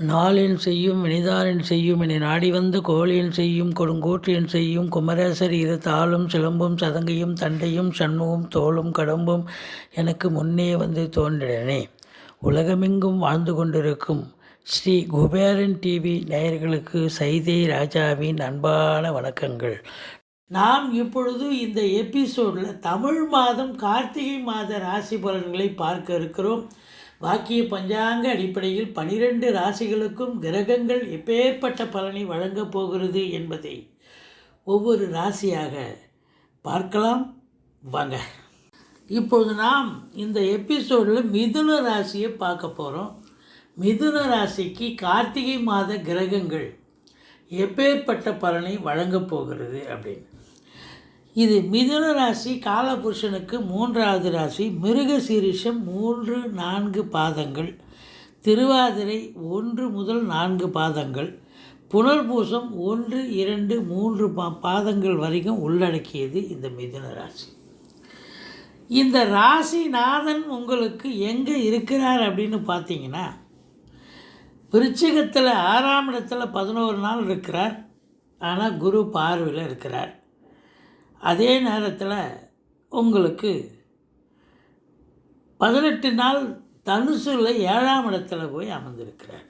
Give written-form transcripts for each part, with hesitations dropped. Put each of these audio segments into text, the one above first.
நாளென் செய்யும் வினிதானின் செய்யும் என நாடி வந்து கோழியன் செய்யும் கொடுங்கோற்றியன் செய்யும் குமரேசர் இரு தாளும் சிலம்பும் சதங்கையும் தண்டையும் சண்முகம் தோளும் கடம்பும் எனக்கு முன்னே வந்து தோன்றினே. உலகமெங்கும் வாழ்ந்து கொண்டிருக்கும் ஸ்ரீ குபேரன் டிவி நேயர்களுக்கு சைதை ராஜாவின் அன்பான வணக்கங்கள். நாம் இப்பொழுது இந்த எபிசோடில் தமிழ் மாதம் கார்த்திகை மாத ராசி பலன்களை பார்க்க இருக்கிறோம். வாக்கிய பஞ்சாங்க அடிப்படையில் 12 ராசிகளுக்கும் கிரகங்கள் எப்பேற்பட்ட பலனை வழங்கப் போகிறது என்பதை ஒவ்வொரு ராசியாக பார்க்கலாம் வாங்க. இப்போது நாம் இந்த எபிசோடில் மிதுன ராசியை பார்க்க போகிறோம். மிதுன ராசிக்கு கார்த்திகை மாத கிரகங்கள் எப்பேற்பட்ட பலனை வழங்கப் போகிறது அப்படின்னு. இது மிதுன ராசி காலபுருஷனுக்கு 3வது ராசி. மிருக சீரிஷம் 3-4 பாதங்கள், திருவாதிரை 1 முதல் 4 பாதங்கள், புனர்பூசம் 1, 2, 3 பாதங்கள் வரைக்கும் உள்ளடக்கியது இந்த மிதுன ராசி. இந்த ராசிநாதன் உங்களுக்கு எங்கே இருக்கிறார் அப்படின்னு பார்த்தீங்கன்னா, விருச்சிகத்தில் 6ஆம் இடத்துல 11 நாள் இருக்கிறார். ஆனால் குரு பார்வையில் இருக்கிறார். அதே நேரத்தில் உங்களுக்கு 18 நாள் தனுசில் 7ஆம் இடத்துல போய் அமர்ந்திருக்கிறார்.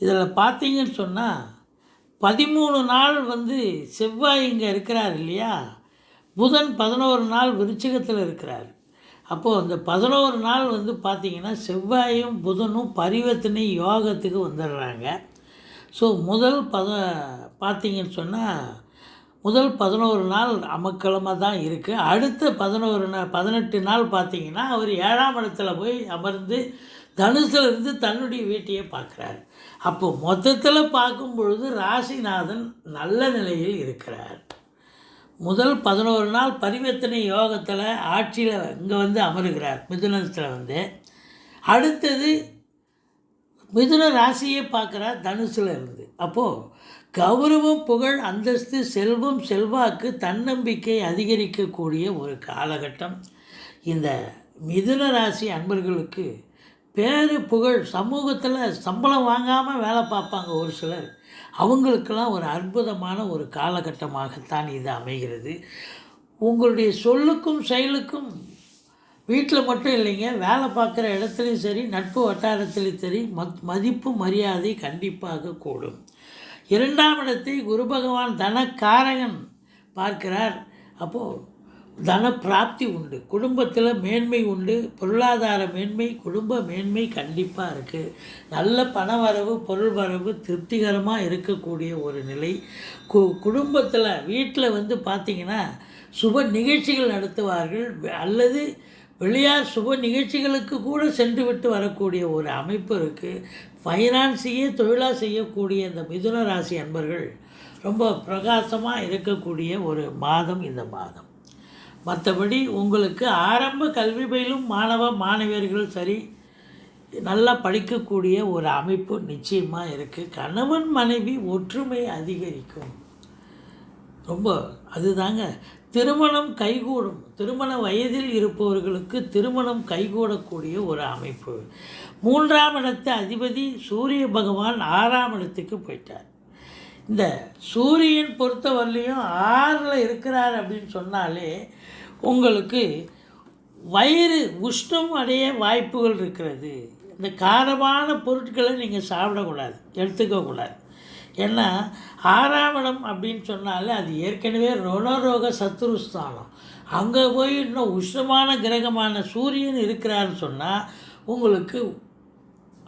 இதில் பார்த்தீங்கன்னு சொன்னால் 13 நாள் செவ்வாய் இங்கே இருக்கிறார் இல்லையா. புதன் 11 நாள் விருச்சிகத்தில் இருக்கிறார். அப்போது அந்த 11 நாள் பார்த்திங்கன்னா செவ்வாயும் புதனும் பரிவர்த்தனை யோகத்துக்கு வந்துடுறாங்க. ஸோ பார்த்தீங்கன்னு சொன்னால் முதல் 11 நாள் அமக்கலமாக தான் இருக்குது. அடுத்த 18 நாள் பார்த்திங்கன்னா அவர் 7ஆம் இடத்துல போய் அமர்ந்து தனுசிலிருந்து தன்னுடைய வீட்டையை பார்க்குறார். அப்போது மொத்தத்தில் பார்க்கும் பொழுது ராசிநாதன் நல்ல நிலையில் இருக்கிறார். முதல் 11 நாள் பரிவர்த்தனை யோகத்தில் ஆட்சியில் இங்கே அமருகிறார் மிதுனத்தில். அடுத்தது மிதுன ராசியை பார்க்குறார் தனுசில் இருந்து. அப்போது கௌரவம், புகழ், அந்தஸ்து, செல்வம், செல்வாக்கு, தன்னம்பிக்கை அதிகரிக்கக்கூடிய ஒரு காலகட்டம். இந்த மிதுன ராசி அன்பர்களுக்கு பேரு புகழ், சமூகத்தில் சம்பளம் வாங்காமல் வேலை பார்ப்பாங்க ஒரு சிலர், அவங்களுக்கெல்லாம் ஒரு அற்புதமான ஒரு காலகட்டமாகத்தான் இது அமைகிறது. உங்களுடைய சொல்லுக்கும் செயலுக்கும் வீட்டில் மட்டும் இல்லைங்க, வேலை பார்க்குற இடத்துலையும் சரி, நட்பு வட்டாரத்திலையும் சரி மதிப்பு மரியாதை கண்டிப்பாக கூடும். 2ஆம் இடத்தை குரு பகவான் தனக்காரகன் பார்க்கிறார். அப்போது தன பிராப்தி உண்டு, குடும்பத்தில் மேன்மை உண்டு, பொருளாதார மேன்மை, குடும்ப மேன்மை கண்டிப்பாக இருக்குது. நல்ல பண வரவு, பொருள் வரவு திருப்திகரமாக இருக்கக்கூடிய ஒரு நிலை. குடும்பத்தில் வீட்டில் பார்த்திங்கன்னா சுப நிகழ்ச்சிகள் நடத்துவார்கள், அல்லது வெளியார் சுப நிகழ்ச்சிகளுக்கு கூட சென்று விட்டு வரக்கூடிய ஒரு அமைப்பு இருக்குது. ஃபைனான்ஸையே தொழிலாக செய்யக்கூடிய இந்த மிதுன ராசி அன்பர்கள் ரொம்ப பிரகாசமாக இருக்கக்கூடிய ஒரு மாதம் இந்த மாதம். மற்றபடி உங்களுக்கு ஆரம்ப கல்வி பயிலும் மாணவியர்கள் சரி, நல்லா படிக்கக்கூடிய ஒரு அமைப்பு நிச்சயமாக இருக்குது. கணவன் மனைவி ஒற்றுமை அதிகரிக்கும். ரொம்ப அதுதாங்க. திருமணம் கைகூடும். திருமண வயதில் இருப்பவர்களுக்கு திருமணம் கைகூடக்கூடிய ஒரு அமைப்பு. 3ஆம் இடத்து அதிபதி சூரிய பகவான் 6ஆம் இடத்துக்கு போயிட்டார். இந்த சூரியன் பொறுத்தவரையிலையும் 6ல் இருக்கிறார் அப்படின்னு சொன்னாலே உங்களுக்கு வயிறு உஷ்ணம் அடைய வாய்ப்புகள் இருக்கிறது. இந்த காரமான பொருட்களை நீங்கள் சாப்பிடக்கூடாது, எடுத்துக்கக்கூடாது. ஏன்னா 6ஆம் இடம் அப்படின்னு சொன்னாலே அது ஏற்கனவே ருணரோக சத்துருஸ்தானம். அங்கே போய் இன்னும் உஷ்ணமான கிரகமான சூரியன் இருக்கிறான்னு சொன்னால் உங்களுக்கு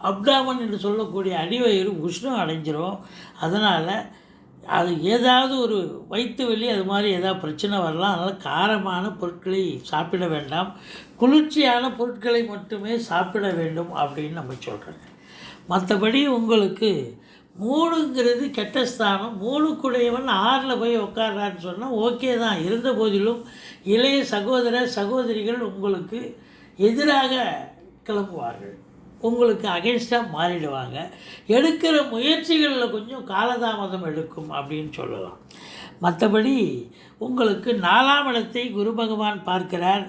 அப்டாமன் என்று சொல்லக்கூடிய அடிவயிறு உஷ்ணம் அடைஞ்சிரும். அதனால் அது ஏதாவது ஒரு வயிற்று வலி அது மாதிரி ஏதாவது பிரச்சனை வரலாம். அதனால் காரமான பொருட்களை சாப்பிட வேண்டாம், குளிர்ச்சியான பொருட்களை மட்டுமே சாப்பிட வேண்டும் அப்படின்னு நம்ம சொல்கிறோங்க. மற்றபடி உங்களுக்கு 3ங்கிறது கெட்ட ஸ்தானம். 3குடையவன் 6ல் போய் உட்கார்றான்னு சொன்னால் ஓகே தான். இருந்த போதிலும் இளைய சகோதரிகள் உங்களுக்கு எதிராக கிளம்புவார்கள், உங்களுக்கு அகென்ஸ்டாக மாறிடுவாங்க. எடுக்கிற முயற்சிகளில் கொஞ்சம் காலதாமதம் எடுக்கும் அப்படின்னு சொல்லலாம். மற்றபடி உங்களுக்கு 4ஆம் இடத்தை குரு பகவான் பார்க்கிறார்.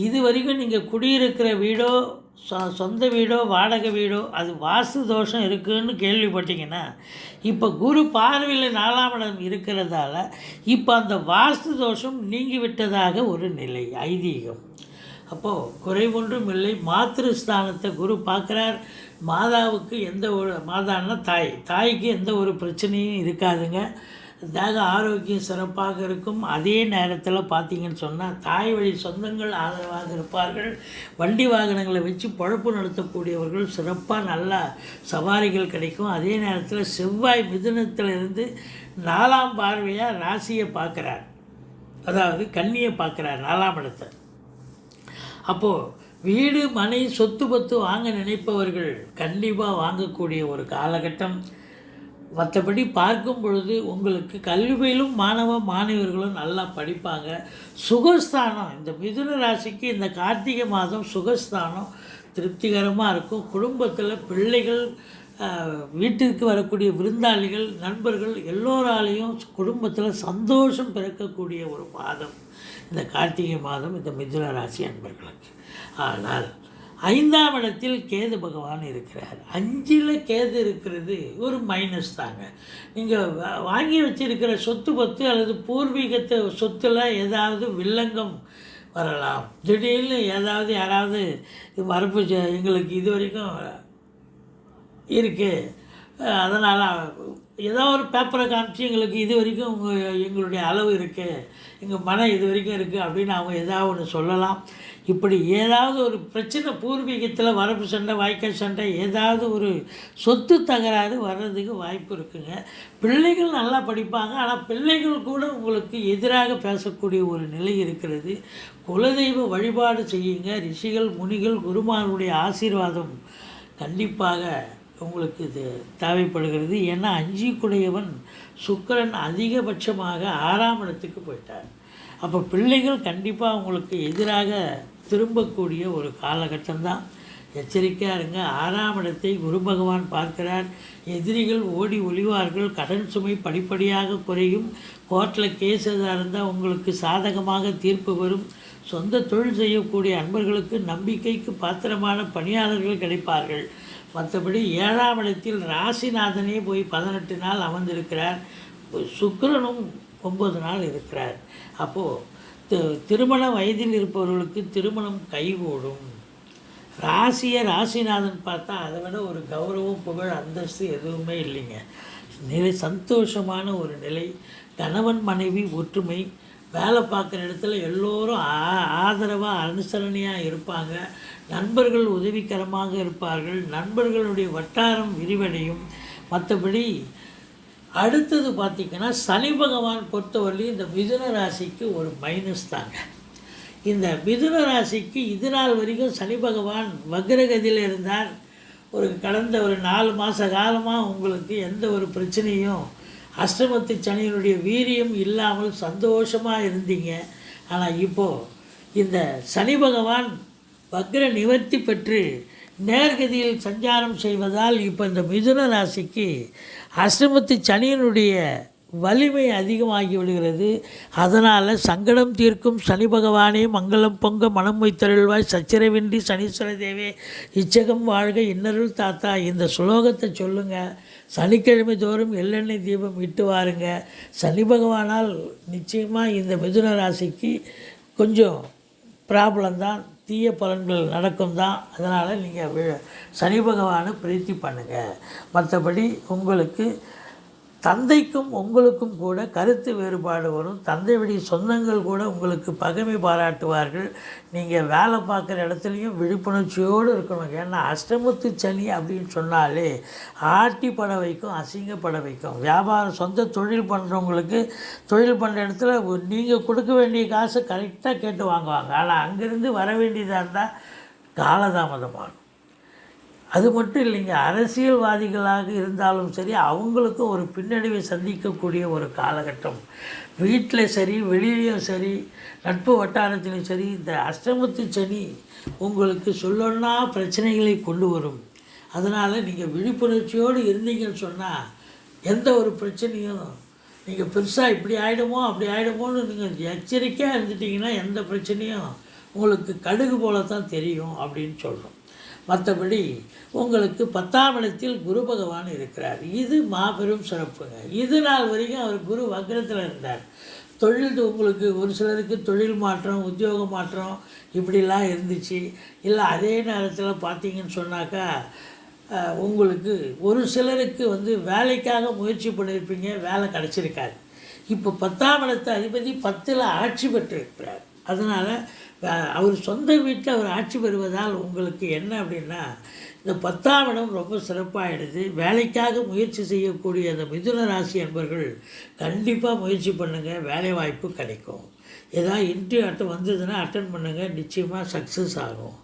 இது வரைக்கும் நீங்கள் குடியிருக்கிற வீடோ சொந்த வீடோ வாடகை வீடோ அது வாஸ்து தோஷம் இருக்குதுன்னு கேள்விப்பட்டீங்கன்னா, இப்போ குரு பார்வையில் 4ஆம் இடம் இருக்கிறதால இப்போ அந்த வாஸ்து தோஷம் நீங்கிவிட்டதாக ஒரு நிலை, ஐதீகம். அப்போது குறைவொன்றும் இல்லை. மாத்திருஸ்தானத்தை குரு பார்க்குறார். மாதாவுக்கு எந்த ஒரு மாதான்னா தாய்க்கு எந்த ஒரு பிரச்சனையும் இருக்காதுங்க. தேக ஆரோக்கியம் சிறப்பாக இருக்கும். அதே நேரத்தில் பார்த்திங்கன்னு சொன்னால் தாய் வழி சொந்தங்கள் ஆதரவாக இருப்பார்கள். வண்டி வாகனங்களை வச்சு பொழப்பு நடத்தக்கூடியவர்கள் சிறப்பாக நல்லா சவாரிகள் கிடைக்கும். அதே நேரத்தில் செவ்வாய் மிதுனத்திலிருந்து 4ஆம் பார்வையாக ராசியை பார்க்குறார், அதாவது கன்னியை பார்க்குறார் 4ஆம் இடத்தை. அப்போது வீடு மனை சொத்து பத்து வாங்க நினைப்பவர்கள் கண்டிப்பாக வாங்கக்கூடிய ஒரு காலகட்டம். மற்றபடி பார்க்கும் பொழுது உங்களுக்கு கல்வியிலும் மாணவர்களும் நல்லா படிப்பாங்க. சுகஸ்தானம் இந்த மிதுன ராசிக்கு இந்த கார்த்திகை மாதம் சுகஸ்தானம் திருப்திகரமாக இருக்கும். குடும்பத்தில் பிள்ளைகள், வீட்டிற்கு வரக்கூடிய விருந்தாளிகள், நண்பர்கள் எல்லோராலையும் குடும்பத்தில் சந்தோஷம் பிறக்கக்கூடிய ஒரு மாதம் இந்த கார்த்திகை மாதம் இந்த மிதுன ராசி அன்பர்களுக்கு. ஆனால் 5ஆம் இடத்தில் கேது பகவான் இருக்கிறார். 5ல் கேது இருக்கிறது ஒரு மைனஸ் தாங்க. நீங்கள் வாங்கி வச்சிருக்கிற சொத்து பத்து அல்லது பூர்வீகத்தை சொத்தில் ஏதாவது வில்லங்கம் வரலாம். திடீர்னு யாராவது வரப்பு எங்களுக்கு இது வரைக்கும் இருக்குது, அதனால் ஏதோ ஒரு பேப்பரை காமிச்சு எங்களுக்கு இது வரைக்கும் எங்களுடைய அளவு இருக்குது, எங்கள் மனம் இது வரைக்கும் இருக்குது அப்படின்னு அவங்க ஏதாவது ஒன்று சொல்லலாம். இப்படி ஏதாவது ஒரு பிரச்சனை பூர்வீகத்தில் வரப்பு சண்டை, வாய்க்கால் சண்டை, ஏதாவது ஒரு சொத்து தகராறு வர்றதுக்கு வாய்ப்பு இருக்குங்க. பிள்ளைகள் நல்லா படிப்பாங்க, ஆனால் பிள்ளைகள் கூட உங்களுக்கு எதிராக பேசக்கூடிய ஒரு நிலை இருக்கிறது. குலதெய்வ வழிபாடு செய்யுங்க. ரிஷிகள், முனிகள், குருமாருடைய ஆசீர்வாதம் கண்டிப்பாக உங்களுக்கு இது தேவைப்படுகிறது. ஏன்னா 5 சுக்கிரன் அதிகபட்சமாக 6ஆம் இடத்துக்கு போயிட்டார். அப்போ பிள்ளைகள் கண்டிப்பாக உங்களுக்கு எதிராக திரும்பக்கூடிய ஒரு காலகட்டம்தான். எச்சரிக்கையாக இருங்க. 6ஆம் இடத்தை குரு பகவான் பார்க்கிறார். எதிரிகள் ஓடி ஒளிவார்கள். கடன் சுமை படிப்படியாக குறையும். கோர்ட்டில் கேஸ் எதாக இருந்தால் உங்களுக்கு சாதகமாக தீர்ப்பு வரும். சொந்த தொழில் செய்யக்கூடிய அன்பர்களுக்கு நம்பிக்கைக்கு பாத்திரமான பணியாளர்கள் கிடைப்பார்கள். மற்றபடி 7ஆம் இடத்தில் ராசிநாதனே போய் 18 நாள் அமர்ந்திருக்கிறார். சுக்கிரனும் 9 நாள் இருக்கிறார். அப்போது திருமண வயதில் இருப்பவர்களுக்கு திருமணம் கைகூடும். ராசிநாதன் பார்த்தா அதை விட ஒரு கௌரவம், புகழ், அந்தஸ்து எதுவுமே இல்லைங்க. சந்தோஷமான ஒரு நிலை. கணவன் மனைவி ஒற்றுமை. வேலை பார்க்குற இடத்துல எல்லோரும் ஆதரவாக அனுசரணையாக இருப்பாங்க. நண்பர்கள் உதவிகரமாக இருப்பார்கள். நண்பர்களுடைய வட்டாரம் விரிவடையும். மற்றபடி அடுத்தது பார்த்திங்கன்னா சனி பகவான் பொறுத்தவரையிலும் இந்த மிதுன ராசிக்கு ஒரு மைனஸ் தாங்க. இந்த மிதுன ராசிக்கு இது நாள் வரைக்கும் சனி பகவான் வக்ரகதியில் இருந்தார். கடந்த ஒரு 4 மாத காலமாக உங்களுக்கு எந்த ஒரு பிரச்சனையும், அஷ்டமத்து சனியினுடைய வீரியம் இல்லாமல் சந்தோஷமாக இருந்தீங்க. ஆனால் இப்போது இந்த சனி பகவான் வக்ர நிவர்த்தி பெற்று நேர்கதியில் சஞ்சாரம் செய்வதால் இப்போ இந்த மிதுன ராசிக்கு அஷ்டமத்து சனியினுடைய வலிமை அதிகமாகி விடுகிறது. அதனால் சங்கடம் தீர்க்கும் சனி பகவானே மங்களம் பொங்க மனம் வைத்தருள்வாய் சச்சரவின்றி சனீஸ்வர தேவே இச்சகம் வாழ்க இன்னருள் தாத்தா. இந்த சுலோகத்தை சொல்லுங்கள். சனிக்கிழமை தோறும் எள்ளெண்ணெய் தீபம் இட்டு வாருங்க. சனி பகவானால் நிச்சயமாக இந்த மிதுன ராசிக்கு கொஞ்சம் ப்ராப்ளம் தான், தீய பலன்கள் நடக்கும் தான். அதனால் நீங்கள் சனி பகவானை பிரீத்தி பண்ணுங்கள். மற்றபடி உங்களுக்கு தந்தைக்கும் உங்களுக்கும் கூட கருத்து வேறுபாடு வரும். தந்தை வழி சொந்தங்கள் கூட உங்களுக்கு பகைமை பாராட்டுவார்கள். நீங்கள் வேலை பார்க்குற இடத்துலையும் விழிப்புணர்ச்சியோடு இருக்கணும். ஏன்னா அஷ்டமத்து சனி அப்படின்னு சொன்னாலே ஆட்டி பட வைக்கும், அசிங்கப்பட வைக்கும். வியாபாரம் சொந்த தொழில் பண்ணுறவங்களுக்கு தொழில் பண்ணுற இடத்துல நீங்கள் கொடுக்க வேண்டிய காசை கரெக்டாக கேட்டு வாங்குவாங்க. ஆனால் அங்கேருந்து வர வேண்டியதாக இருந்தால் காலதாமதமாகும். அது மட்டும் இல்லைங்க, அரசியல்வாதிகளாக இருந்தாலும் சரி அவங்களுக்கும் ஒரு பின்னடைவை சந்திக்கக்கூடிய ஒரு காலகட்டம். வீட்டில் சரி, வெளியிலையும் சரி, நட்பு வட்டாரத்திலும் சரி, இந்த அஷ்டமத்து சனி உங்களுக்கு சொல்லணும்னா பிரச்சனைகளை கொண்டு வரும். அதனால் நீங்கள் விழிப்புணர்ச்சியோடு இருந்தீங்கன்னு சொன்னால் எந்த ஒரு பிரச்சனையும் நீங்கள் பெருசாக இப்படி ஆகிடுமோ அப்படி ஆகிடுமோன்னு நீங்கள் எச்சரிக்கையாக இருந்துட்டிங்கன்னா எந்த பிரச்சனையும் உங்களுக்கு கடுகு போல தான் தெரியும் அப்படின்னு சொல்கிறோம். மற்றபடி உங்களுக்கு 10ஆம் இடத்தில் குரு பகவான் இருக்கிறார். இது மாபெரும் சிறப்புங்க. இது நாள் வரைக்கும் அவர் குரு வக்ரத்தில் இருந்தார். தொழில் உங்களுக்கு ஒரு சிலருக்கு தொழில் மாற்றம், உத்தியோக மாற்றம் இப்படிலாம் இருந்துச்சு. இல்லை அதே நேரத்தில் பார்த்தீங்கன்னு சொன்னாக்கா உங்களுக்கு ஒரு சிலருக்கு வேலைக்காக முயற்சி பண்ணியிருப்பீங்க, வேலை கிடச்சிருக்காது. இப்போ 10ஆம் இடத்து அதிபதி 10ல் ஆட்சி பெற்றிருக்கிறார். அதனால் அவர் சொந்த வீட்டில் அவர் ஆட்சி பெறுவதால் உங்களுக்கு என்ன அப்படின்னா இந்த 10ஆம் இடம் ரொம்ப சிறப்பாகிடுது. வேலைக்காக முயற்சி செய்யக்கூடிய அந்த மிதுன ராசி அன்பர்கள் கண்டிப்பாக முயற்சி பண்ணுங்கள், வேலை வாய்ப்பு கிடைக்கும். ஏதாவது இன்டர்வியூ வந்ததுன்னா அட்டன் பண்ணுங்கள், நிச்சயமாக சக்ஸஸ் ஆகும்.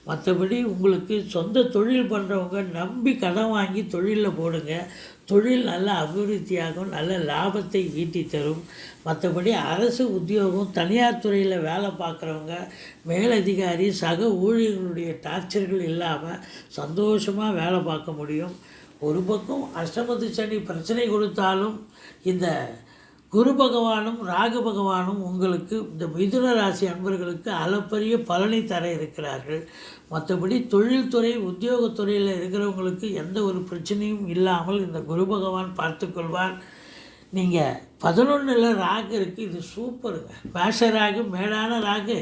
மற்றபடி உங்களுக்கு சொந்த தொழில் பண்ணுறவங்க நம்பி கடன் வாங்கி தொழிலில் போடுங்க. தொழில் நல்ல அபிவிருத்தியாகும், நல்ல லாபத்தை ஈட்டி தரும். மற்றபடி அரசு உத்தியோகம், தனியார் துறையில் வேலை பார்க்குறவங்க, மேலதிகாரி சக ஊழியர்களுடைய டார்ச்சர்கள் இல்லாமல் சந்தோஷமாக வேலை பார்க்க முடியும். ஒரு பக்கம் அஷ்டமத்து சனி பிரச்சனை கொடுத்தாலும் இந்த குரு பகவானும் ராகு பகவானும் உங்களுக்கு இந்த மிதுன ராசி அன்பர்களுக்கு அளப்பரிய பலனை தர இருக்கிறார்கள். மற்றபடி தொழில்துறை உத்தியோகத்துறையில் இருக்கிறவங்களுக்கு எந்த ஒரு பிரச்சனையும் இல்லாமல் இந்த குரு பகவான் பார்த்துக்கொள்வார். நீங்கள் 11ல் ராகு இருக்குது, இது சூப்பருங்க. மேஷ ராகு, மேடான ராகு.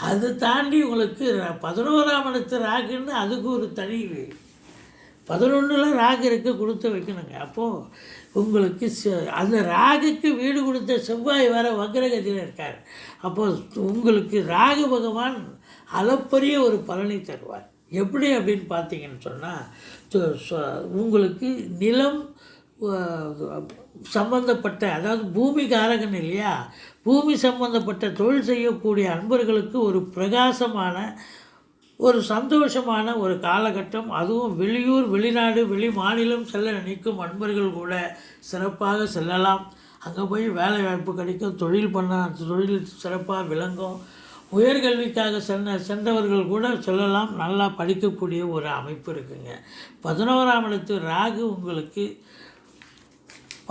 அது தாண்டி உங்களுக்கு 11ஆம் இடத்து ராகுன்னு அதுக்கு ஒரு தனி 11ல் ராகு இருக்க கொடுத்து வைக்கணுங்க. அப்போது உங்களுக்கு அந்த ராகுக்கு வீடு கொடுத்த செவ்வாய் வர வக்ரகதியில் இருக்கார். அப்போது உங்களுக்கு ராகு பகவான் அளப்பரிய ஒரு பலனை தருவார். எப்படி அப்படின்னு பார்த்தீங்கன்னு சொன்னால் உங்களுக்கு நிலம் சம்பந்தப்பட்ட, அதாவது பூமி காரகன் இல்லையா, பூமி சம்பந்தப்பட்ட தொழில் செய்யக்கூடிய அன்பர்களுக்கு ஒரு பிரகாசமான ஒரு சந்தோஷமான ஒரு காலகட்டம். அதுவும் வெளியூர், வெளிநாடு, வெளி மாநிலம் செல்ல நினைக்கும் அன்பர்கள் கூட சிறப்பாக செல்லலாம். அங்கே போய் வேலை வாய்ப்பு கிடைக்கும், தொழில் சிறப்பாக விளங்கும். உயர்கல்விக்காக சென்றவர்கள் கூட சொல்லலாம், நல்லா படிக்கக்கூடிய ஒரு அமைப்பு இருக்குங்க. 11ஆம் இடத்து ராகு உங்களுக்கு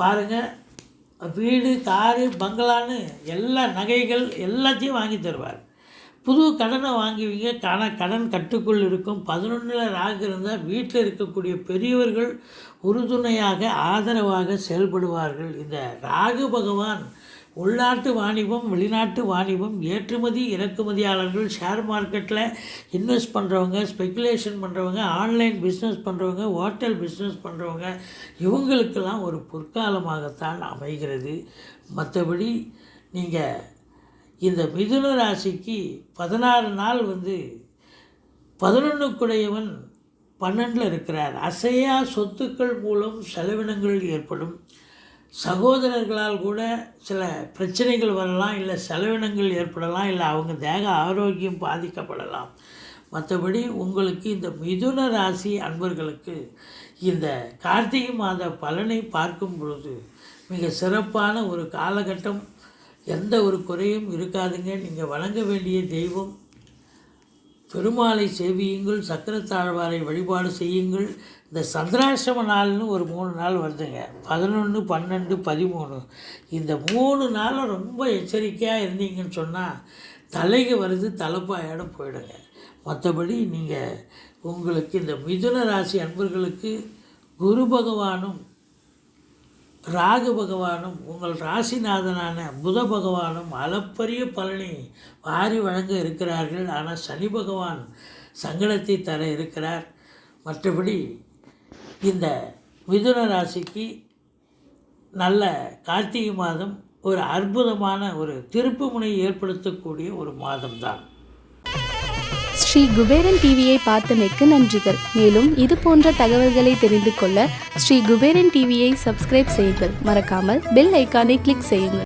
பாருங்கள், வீடு, காரு, பங்களான்னு எல்லா நகைகள் எல்லாத்தையும் வாங்கி தருவார். புது கடனை வாங்குவீங்க, கடன் கட்டுக்குள் இருக்கும். 11ல் ராகு இருந்தால் வீட்டில் இருக்கக்கூடிய பெரியவர்கள் உறுதுணையாக ஆதரவாக செயல்படுவார்கள். இந்த ராகு பகவான் உள்நாட்டு வாணிபம், வெளிநாட்டு வாணிபம், ஏற்றுமதி இறக்குமதியாளர்கள், ஷேர் மார்க்கெட்டில் இன்வெஸ்ட் பண்ணுறவங்க, ஸ்பெக்குலேஷன் பண்ணுறவங்க, ஆன்லைன் பிஸ்னஸ் பண்ணுறவங்க, ஹோட்டல் பிஸ்னஸ் பண்ணுறவங்க, இவங்களுக்கெல்லாம் ஒரு பொற்காலமாகத்தான் அமைகிறது. மற்றபடி நீங்கள் இந்த மிதுன ராசிக்கு 16 நாள் 11க்குடையவன் 12ல் இருக்கிறார். அசையா சொத்துக்கள் மூலம் செலவினங்கள் ஏற்படும். சகோதரர்களால் கூட சில பிரச்சனைகள் வரலாம், இல்லை செலவினங்கள் ஏற்படலாம், இல்லை அவங்க தேக ஆரோக்கியம் பாதிக்கப்படலாம். மற்றபடி உங்களுக்கு இந்த மிதுன ராசி அன்பர்களுக்கு இந்த கார்த்திகை மாத பலனை பார்க்கும் பொழுது மிக சிறப்பான ஒரு காலகட்டம். எந்த ஒரு குறையும் இருக்காதுங்க. நீங்கள் வணங்க வேண்டிய தெய்வம் பெருமாளை சேவியுங்கள், சக்கரத்தாழ்வாரை வழிபாடு செய்யுங்கள். இந்த சந்திராஷ்டம நாள்னு ஒரு 3 நாள் வருதுங்க, 11, 12, 13. இந்த 3 நாளும் ரொம்ப எச்சரிக்கையாக இருந்தீங்கன்னு சொன்னால் தலைக்கு வருது, தலைப்பாயோட போயிடுங்க. மற்றபடி நீங்கள் உங்களுக்கு இந்த மிதுன ராசி அன்பர்களுக்கு குரு பகவானும் ராகு பகவானும் உங்கள் ராசிநாதனான புத பகவானும் அளப்பரிய பலனை வாரி வழங்க இருக்கிறார்கள். ஆனால் சனி பகவான் சங்கடத்தை தர இருக்கிறார். மற்றபடி இந்த மிதுன ராசிக்கு நல்ல கார்த்திகை மாதம் ஒரு அற்புதமான ஒரு திருப்பு முனை ஏற்படுத்தக்கூடிய ஒரு மாதம்தான். ஸ்ரீ குபேரன் டிவியை பார்த்தமைக்கு நன்றிகள். மேலும் இது போன்ற தகவல்களை தெரிந்து கொள்ள ஸ்ரீ குபேரன் டிவியை சப்ஸ்கிரைப் செய்யுங்கள். மறக்காமல் பெல் ஐக்கானை கிளிக் செய்யுங்கள்.